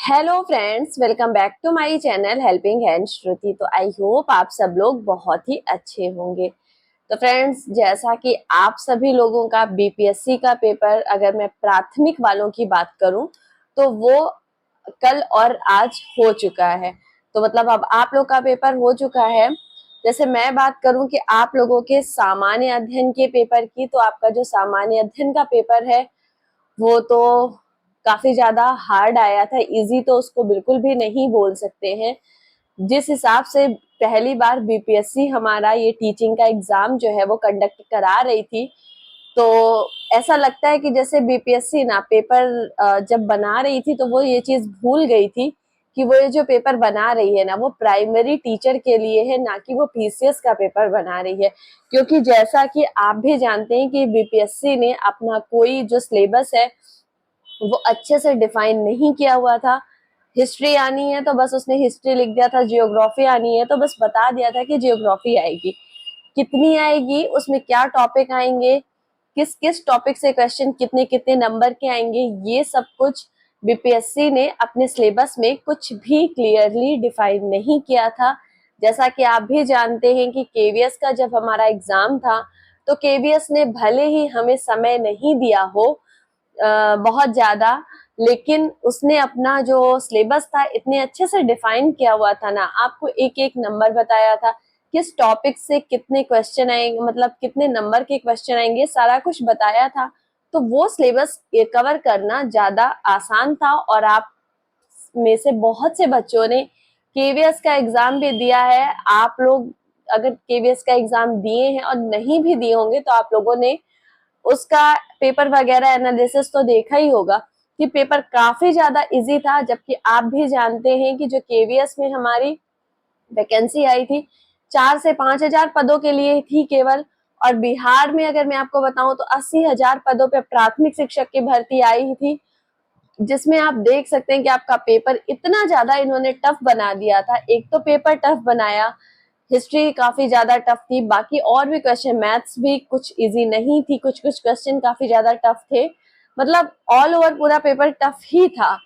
Hello friends, welcome back to my channel helping hand Shruti. तो I hope आप सब लोग बहुत ही अच्छे होंगे। तो फ्रेंड्स, जैसा कि आप सभी लोगों का बीपीएससी का पेपर, अगर मैं प्राथमिक वालों की बात करूं तो वो कल और आज हो चुका है। तो मतलब अब आप लोग का पेपर हो चुका है। जैसे मैं बात करूं कि आप लोगों के सामान्य अध्ययन के पेपर की, तो आपका जो सामान्य अध्ययन का पेपर है वो तो काफी ज्यादा हार्ड आया था। इजी तो उसको बिल्कुल भी नहीं बोल सकते हैं। जिस हिसाब से पहली बार बीपीएससी हमारा ये टीचिंग का एग्जाम जो है वो कंडक्ट करा रही थी, तो ऐसा लगता है कि जैसे बीपीएससी ना पेपर जब बना रही थी तो वो ये चीज भूल गई थी कि वो ये जो पेपर बना रही है ना वो प्राइमरी टीचर के लिए है, ना कि वो पीसीएस का पेपर बना रही है। क्योंकि जैसा कि आप भी जानते हैं कि बीपीएससी ने अपना कोई जो सिलेबस है वो अच्छे से डिफाइन नहीं किया हुआ था। हिस्ट्री आनी है तो बस उसने हिस्ट्री लिख दिया था, जियोग्राफी आनी है तो बस बता दिया था कि जियोग्राफी आएगी। कितनी आएगी, उसमें क्या टॉपिक आएंगे, किस किस टॉपिक से क्वेश्चन कितने कितने नंबर के आएंगे, ये सब कुछ बीपीएससी ने अपने सिलेबस में कुछ भी क्लियरली डिफाइन नहीं किया था। जैसा कि आप भी जानते हैं कि केवीएस का जब हमारा एग्जाम था तो केवीएस ने भले ही हमें समय नहीं दिया हो बहुत ज्यादा, लेकिन उसने अपना जो सिलेबस था इतने अच्छे से डिफाइन किया हुआ था ना, आपको एक एक नंबर बताया था, किस टॉपिक से कितने क्वेश्चन आएंगे, मतलब कितने नंबर के क्वेश्चन आएंगे, सारा कुछ बताया था। तो वो सिलेबस कवर करना ज्यादा आसान था। और आप में से बहुत से बच्चों ने केवीएस का एग्जाम भी दिया है। आप लोग अगर केवीएस का एग्जाम दिए हैं और नहीं भी दिए होंगे तो आप लोगों ने उसका पेपर वगैरह एनालिसिस तो देखा ही होगा कि पेपर काफी ज्यादा इजी था। जबकि आप भी जानते हैं कि जो केवीएस में हमारी वैकेंसी आई थी 4 से 5 हजार पदों के लिए थी केवल। और बिहार में अगर मैं आपको बताऊं तो 80 हजार पदों पे प्राथमिक शिक्षक की भर्ती आई थी, जिसमें आप देख सकते हैं कि आपका पेपर इतना ज्यादा इन्होंने टफ बना दिया था। एक तो पेपर टफ बनाया, हिस्ट्री काफी ज्यादा टफ थी, बाकी और भी क्वेश्चन, मैथ्स भी कुछ इजी नहीं थी, कुछ कुछ क्वेश्चन काफी ज्यादा टफ थे। मतलब ऑल ओवर पूरा पेपर टफ ही था।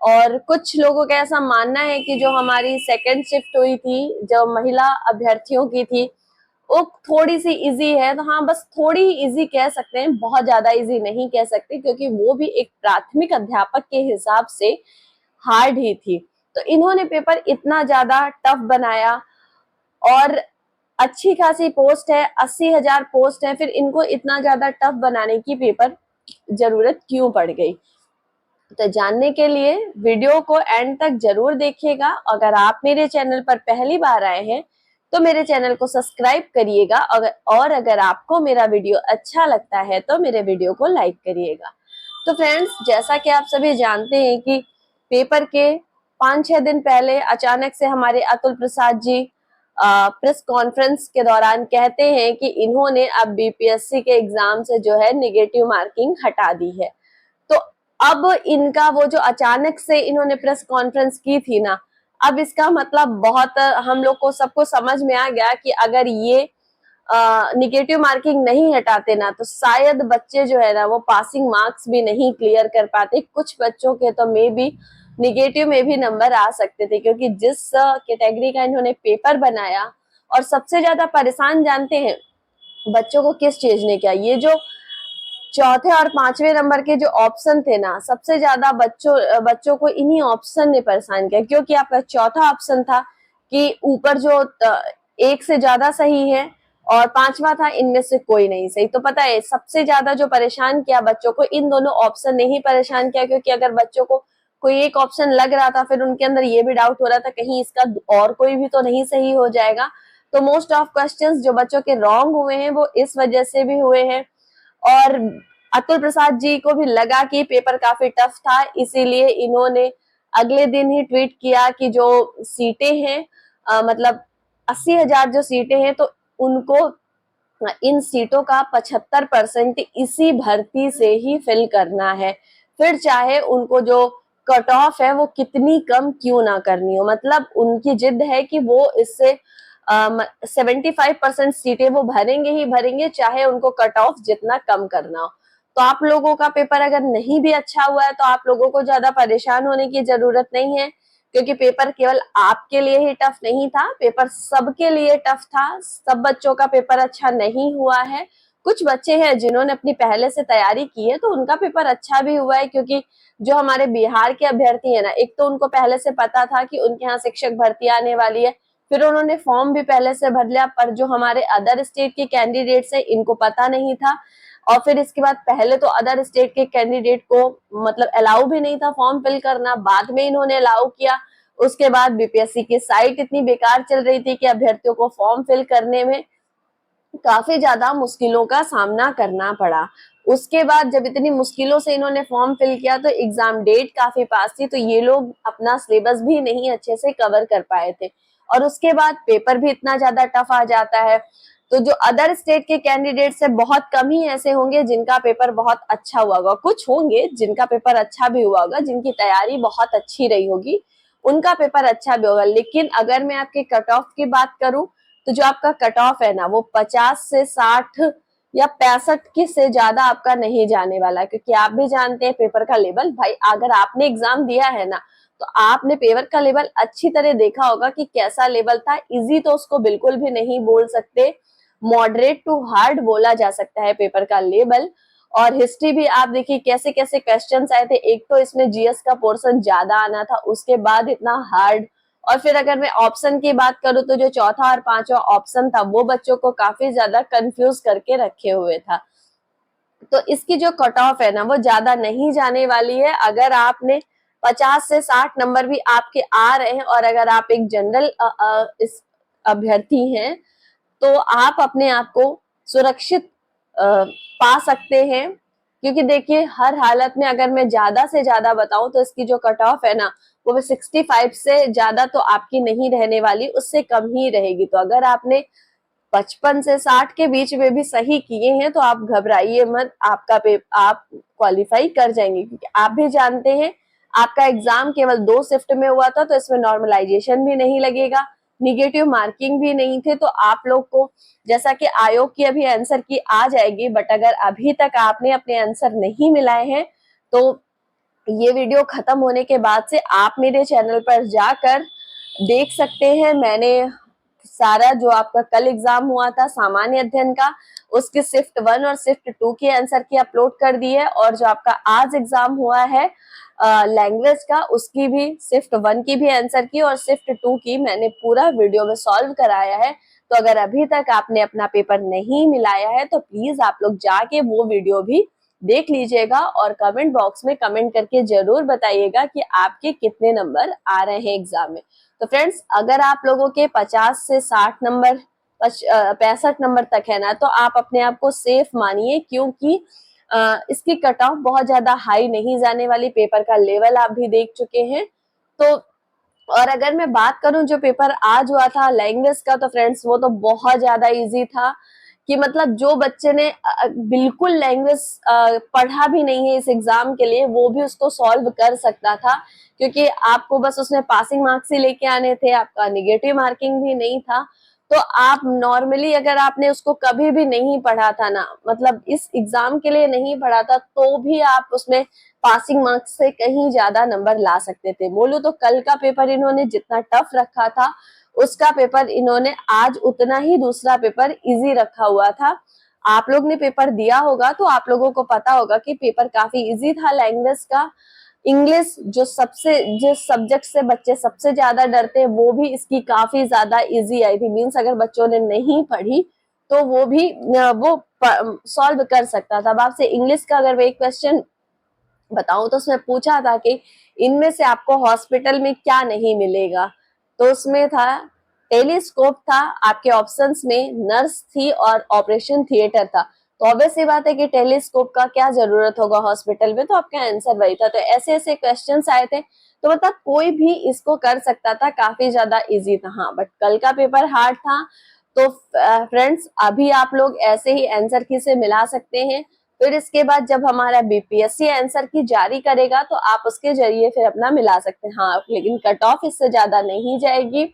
और कुछ लोगों का ऐसा मानना है कि जो हमारी सेकंड शिफ्ट हुई थी, जो महिला अभ्यर्थियों की थी, वो थोड़ी सी इजी है। तो हाँ, बस थोड़ी इजी कह सकते हैं, बहुत ज्यादा इजी नहीं कह सकते, क्योंकि वो भी एक प्राथमिक अध्यापक के हिसाब से हार्ड ही थी। तो इन्होंने पेपर इतना ज्यादा टफ बनाया। और अच्छी खासी पोस्ट है, 80 हजार पोस्ट है, फिर इनको इतना ज्यादा टफ बनाने की पेपर जरूरत क्यों पड़ गई? तो जानने के लिए वीडियो को एंड तक जरूर देखिएगा। अगर आप मेरे चैनल पर पहली बार आए हैं तो मेरे चैनल को सब्सक्राइब करिएगा। और अगर आपको मेरा वीडियो अच्छा लगता है तो मेरे वीडियो को लाइक करिएगा। तो फ्रेंड्स, जैसा कि आप सभी जानते हैं कि पेपर के 5-6 दिन पहले अचानक से हमारे अतुल प्रसाद जी प्रेस कॉन्फ्रेंस के दौरान कहते हैं कि इन्होंने अब बीपीएससी के एग्जाम से जो है नेगेटिव मार्किंग हटा दी है। तो अब इनका वो जो अचानक से इन्होंने प्रेस कॉन्फ्रेंस की थी ना, अब इसका मतलब बहुत हम लोग को सबको समझ में आ गया कि अगर ये निगेटिव मार्किंग नहीं हटाते ना तो शायद बच्चे जो है ना वो पासिंग मार्क्स भी नहीं क्लियर कर पाते। कुछ बच्चों के तो मे बी निगेटिव में भी नंबर आ सकते थे, क्योंकि जिस कैटेगरी का इन्होंने पेपर बनाया, और सबसे ज्यादा परेशान जानते हैं बच्चों को किस चीज ने किया, ये जो चौथे और 5वें नंबर के जो ऑप्शन थे ना, सबसे ज्यादा बच्चों को इन्हीं ऑप्शन ने परेशान किया। क्योंकि आपका चौथा ऑप्शन था कि ऊपर जो एक से ज्यादा सही है, और 5वां था इनमें से कोई नहीं सही। तो पता है सबसे ज्यादा जो परेशान किया बच्चों को, इन दोनों ऑप्शन ने ही परेशान किया। क्योंकि अगर बच्चों को कोई एक ऑप्शन लग रहा था, फिर उनके अंदर ये भी डाउट हो रहा था कहीं इसका और कोई भी तो नहीं सही हो जाएगा। तो मोस्ट ऑफ क्वेश्चंस जो बच्चों के रॉन्ग हुए हैं वो इस वजह से भी हुए हैं। और अतुल प्रसाद जी को भी लगा कि पेपर काफी टफ था, इसीलिए इन्होंने अगले दिन ही ट्वीट किया कि जो सीटें हैं, मतलब 80 हजार जो सीटें हैं, तो उनको इन सीटों का 75% इसी भर्ती से ही फिल करना है। फिर चाहे उनको जो कट ऑफ है वो कितनी कम क्यों ना करनी हो, मतलब उनकी जिद है कि वो इससे 75% सीटें वो भरेंगे ही भरेंगे, चाहे उनको कट ऑफ जितना कम करना हो। तो आप लोगों का पेपर अगर नहीं भी अच्छा हुआ है तो आप लोगों को ज्यादा परेशान होने की जरूरत नहीं है, क्योंकि पेपर केवल आपके लिए ही टफ नहीं था, पेपर सबके लिए टफ था। सब बच्चों का पेपर अच्छा नहीं हुआ है। कुछ बच्चे हैं जिन्होंने अपनी पहले से तैयारी की है तो उनका पेपर अच्छा भी हुआ है, क्योंकि जो हमारे बिहार के अभ्यर्थी है ना, एक तो उनको पहले से पता था कि उनके यहाँ शिक्षक भर्ती आने वाली है, फिर उन्होंने फॉर्म भी पहले से भर लिया। पर जो हमारे अदर स्टेट के कैंडिडेट्स है इनको पता नहीं था, और फिर इसके बाद पहले तो अदर स्टेट के कैंडिडेट को मतलब अलाउ भी नहीं था फॉर्म फिल करना, बाद में इन्होंने अलाउ किया। उसके बाद बीपीएससी की साइट इतनी बेकार चल रही थी कि अभ्यर्थियों को फॉर्म फिल करने में काफी ज्यादा मुश्किलों का सामना करना पड़ा। उसके बाद जब इतनी मुश्किलों से इन्होंने फॉर्म फिल किया तो एग्जाम डेट काफी पास थी, तो ये लोग अपना सिलेबस भी नहीं अच्छे से कवर कर पाए थे, और उसके बाद पेपर भी इतना ज्यादा टफ आ जाता है। तो जो अदर स्टेट के कैंडिडेट्स है बहुत कम ही ऐसे होंगे जिनका पेपर बहुत अच्छा हुआ होगा, कुछ होंगे जिनका पेपर अच्छा भी हुआ होगा, जिनकी तैयारी बहुत अच्छी रही होगी, उनका पेपर अच्छा भी होगा। लेकिन अगर मैं आपके कट ऑफ की बात करूं तो जो आपका कट ऑफ है ना वो 50 से 60 या 65 की से ज्यादा आपका नहीं जाने वाला, क्योंकि आप भी जानते हैं पेपर का लेवल। भाई अगर आपने एग्जाम दिया है ना तो आपने पेपर का लेवल अच्छी तरह देखा होगा कि कैसा लेवल था। इजी तो उसको बिल्कुल भी नहीं बोल सकते, मॉडरेट टू हार्ड बोला जा सकता है पेपर का लेवल। और हिस्ट्री भी आप देखिए कैसे कैसे क्वेश्चंस आए थे, एक तो इसमें जीएस का पोर्शन ज्यादा आना था, उसके बाद इतना हार्ड। और फिर अगर मैं ऑप्शन की बात करूं तो जो चौथा और पांचवा ऑप्शन था वो बच्चों को काफी ज्यादा कंफ्यूज करके रखे हुए था। तो इसकी जो कट ऑफ है ना वो ज्यादा नहीं जाने वाली है। अगर आपने 50 से 60 नंबर भी आपके आ रहे हैं और अगर आप एक जनरल इस अभ्यर्थी हैं तो आप अपने आप को सुरक्षित पा सकते हैं, क्योंकि देखिए हर हालत में अगर मैं ज्यादा से ज्यादा बताऊं तो इसकी जो कट ऑफ है ना वो 65 से ज्यादा तो आपकी नहीं रहने वाली, उससे कम ही रहेगी। तो अगर आपने 55 से 60 के बीच में भी सही किए हैं तो आप घबराइए मत, आप क्वालिफाई कर जाएंगे, क्योंकि आप भी जानते हैं आपका एग्जाम केवल 2 शिफ्ट में हुआ था, तो इसमें नॉर्मलाइजेशन भी नहीं लगेगा, निगेटिव मार्किंग भी नहीं थे। तो आप लोग को जैसा कि आयोग की अभी आंसर की आ जाएगी, बट अगर अभी तक आपने अपने आंसर नहीं मिलाए हैं तो ये वीडियो खत्म होने के बाद से आप मेरे चैनल पर जाकर देख सकते हैं। मैंने सारा जो आपका कल एग्जाम हुआ था सामान्य अध्ययन का, उसके शिफ्ट 1 और शिफ्ट 2 की आंसर की अपलोड कर दी है, और जो आपका आज एग्जाम हुआ है लैंग्वेज का उसकी भी शिफ्ट 1 की भी आंसर की और शिफ्ट 2 की मैंने पूरा वीडियो में सॉल्व कराया है। तो अगर अभी तक आपने अपना पेपर नहीं मिलाया है तो प्लीज आप लोग जाके वो वीडियो भी देख लीजिएगा, और कमेंट बॉक्स में कमेंट करके जरूर बताइएगा कि आपके कितने नंबर आ रहे हैं एग्जाम में। तो फ्रेंड्स अगर आप लोगों के 50 से 60 नंबर 65 नंबर तक है ना तो आप अपने आप को सेफ मानिए, क्योंकि इसकी कट ऑफ बहुत ज्यादा हाई नहीं जाने वाली, पेपर का लेवल आप भी देख चुके हैं। तो और अगर मैं बात करूं जो पेपर आज हुआ था लैंग्वेज का, तो फ्रेंड्स वो तो बहुत ज्यादा इजी था, कि मतलब जो बच्चे ने बिल्कुल लैंग्वेज पढ़ा भी नहीं है इस एग्जाम के लिए वो भी उसको सॉल्व कर सकता था, क्योंकि आपको बस उसमें पासिंग मार्क्स ही लेके आने थे, आपका निगेटिव मार्किंग भी नहीं था। तो आप नॉर्मली अगर आपने उसको कभी भी नहीं पढ़ा था ना, मतलब इस एग्जाम के लिए नहीं पढ़ा था, तो भी आप उसमें पासिंग मार्क्स से कहीं ज्यादा नंबर ला सकते थे। बोलो तो कल का पेपर इन्होंने जितना टफ रखा था उसका पेपर इन्होंने आज उतना ही दूसरा पेपर इजी रखा हुआ था। आप लोग ने पेपर दिया होगा तो आप लोगों को पता होगा कि पेपर काफी इजी था लैंग्वेज का। इंग्लिश जिस सब्जेक्ट से बच्चे सबसे ज्यादा डरते हैं वो भी इसकी काफी ज्यादा इजी आई थी, मीन्स अगर बच्चों ने नहीं पढ़ी तो वो भी वो सॉल्व कर सकता था। अब आपसे इंग्लिश का अगर मैं एक क्वेश्चन बताऊं तो उसमें पूछा था कि इनमें से आपको हॉस्पिटल में क्या नहीं मिलेगा, तो उसमें था टेलीस्कोप था, आपके ऑप्शंस में नर्स थी और ऑपरेशन थिएटर था। तो ऑब्वियस सी बात है कि टेलीस्कोप का क्या जरूरत होगा हॉस्पिटल में, तो आपका आंसर वही था। तो ऐसे ऐसे क्वेश्चंस आए थे, तो मतलब कोई भी इसको कर सकता था, काफी ज्यादा इजी था। हाँ बट कल का पेपर हार्ड था। तो फ्रेंड्स अभी आप लोग ऐसे ही आंसर की से मिला सकते हैं, फिर इसके बाद जब हमारा बीपीएससी आंसर की जारी करेगा तो आप उसके जरिए फिर अपना मिला सकते हैं। हाँ लेकिन कट ऑफ इससे ज्यादा नहीं जाएगी।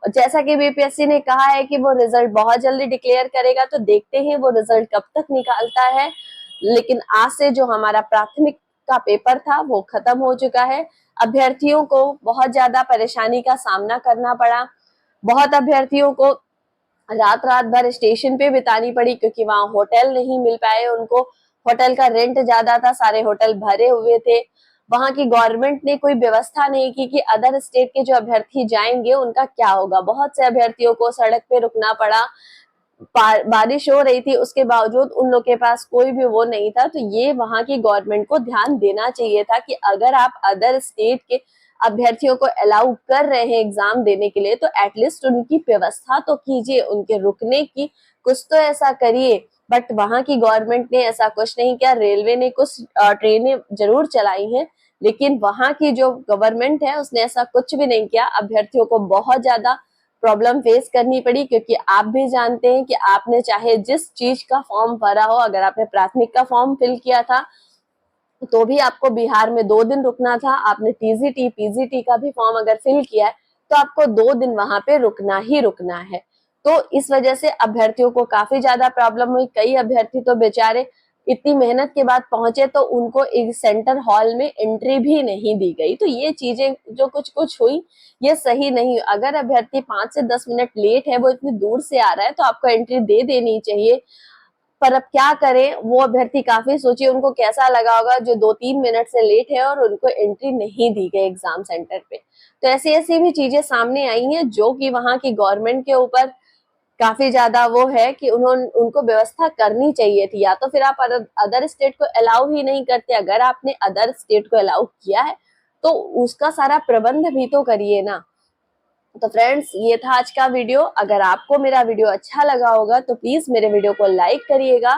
और जैसा कि बीपीएससी ने कहा है कि वो रिजल्ट बहुत जल्दी डिक्लेयर करेगा, तो देखते हैं वो रिजल्ट कब तक निकालता है। लेकिन आज से जो हमारा प्राथमिक का पेपर था वो खत्म हो चुका है। अभ्यर्थियों को बहुत ज्यादा परेशानी का सामना करना पड़ा। बहुत अभ्यर्थियों को रात रात भर स्टेशन पे बितानी पड़ी क्योंकि वहां होटल नहीं मिल पाए उनको। होटल का रेंट ज्यादा था, सारे होटल भरे हुए थे। वहां की गवर्नमेंट ने कोई व्यवस्था नहीं की कि अदर स्टेट के जो अभ्यर्थी जाएंगे उनका क्या होगा। बहुत से अभ्यर्थियों को सड़क पे रुकना पड़ा। बारिश हो रही थी, उसके बावजूद उन लोग के पास कोई भी वो नहीं था। तो ये वहां की गवर्नमेंट को ध्यान देना चाहिए था कि अगर आप अदर स्टेट के अभ्यर्थियों को अलाउ कर रहे हैं एग्जाम देने के लिए तो एटलीस्ट उनकी व्यवस्था तो कीजिए, उनके रुकने की कुछ तो ऐसा करिए। बट वहां की गवर्नमेंट ने ऐसा कुछ नहीं किया। रेलवे ने कुछ ट्रेनें जरूर चलाई हैं, लेकिन वहां की जो गवर्नमेंट है उसने ऐसा कुछ भी नहीं किया। अभ्यर्थियों को बहुत ज्यादा प्रॉब्लम फेस करनी पड़ी क्योंकि आप भी जानते हैं कि आपने चाहे जिस चीज का फॉर्म भरा हो, अगर आपने प्राथमिक का फॉर्म फिल किया था तो भी आपको बिहार में 2 दिन रुकना था। आपने टीजीटी पीजीटी का भी फॉर्म अगर फिल किया है तो आपको 2 दिन वहां पे रुकना ही रुकना है। तो इस वजह से अभ्यर्थियों को काफी ज्यादा प्रॉब्लम हुई। कई अभ्यर्थी तो बेचारे इतनी मेहनत के बाद पहुंचे तो उनको एक सेंटर हॉल में एंट्री भी नहीं दी गई। तो ये चीजें जो कुछ कुछ हुई ये सही नहीं। अगर अभ्यर्थी 5 से 10 मिनट लेट है, वो इतनी दूर से आ रहा है, तो आपको एंट्री दे देनी चाहिए। पर अब क्या करें, वो अभ्यर्थी काफी सोचिए उनको कैसा लगा होगा जो 2-3 मिनट से लेट है और उनको एंट्री नहीं दी गई एग्जाम सेंटर पे। तो ऐसी ऐसी भी चीजें सामने आई हैं जो कि वहां की गवर्नमेंट के ऊपर काफी ज्यादा वो है कि उन्होंने उनको व्यवस्था करनी चाहिए थी। या तो फिर आप अदर स्टेट को अलाउ ही नहीं करते। अगर आपने अदर स्टेट को अलाउ किया है तो उसका सारा प्रबंध भी तो करिए ना। तो फ्रेंड्स, ये था आज का वीडियो। अगर आपको मेरा वीडियो अच्छा लगा होगा तो प्लीज मेरे वीडियो को लाइक करिएगा,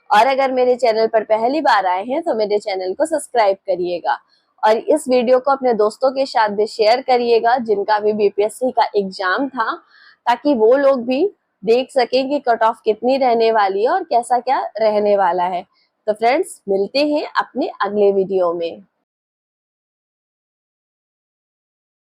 और अगर मेरे चैनल पर पहली बार आए हैं तो मेरे चैनल को सब्सक्राइब करिएगा, और इस वीडियो को अपने दोस्तों के साथ भी शेयर करिएगा जिनका भी बीपीएससी का एग्जाम था, ताकि वो लोग भी देख सकें कि कट ऑफ कितनी रहने वाली है और कैसा क्या रहने वाला है। तो फ्रेंड्स, मिलते हैं अपने अगले वीडियो में।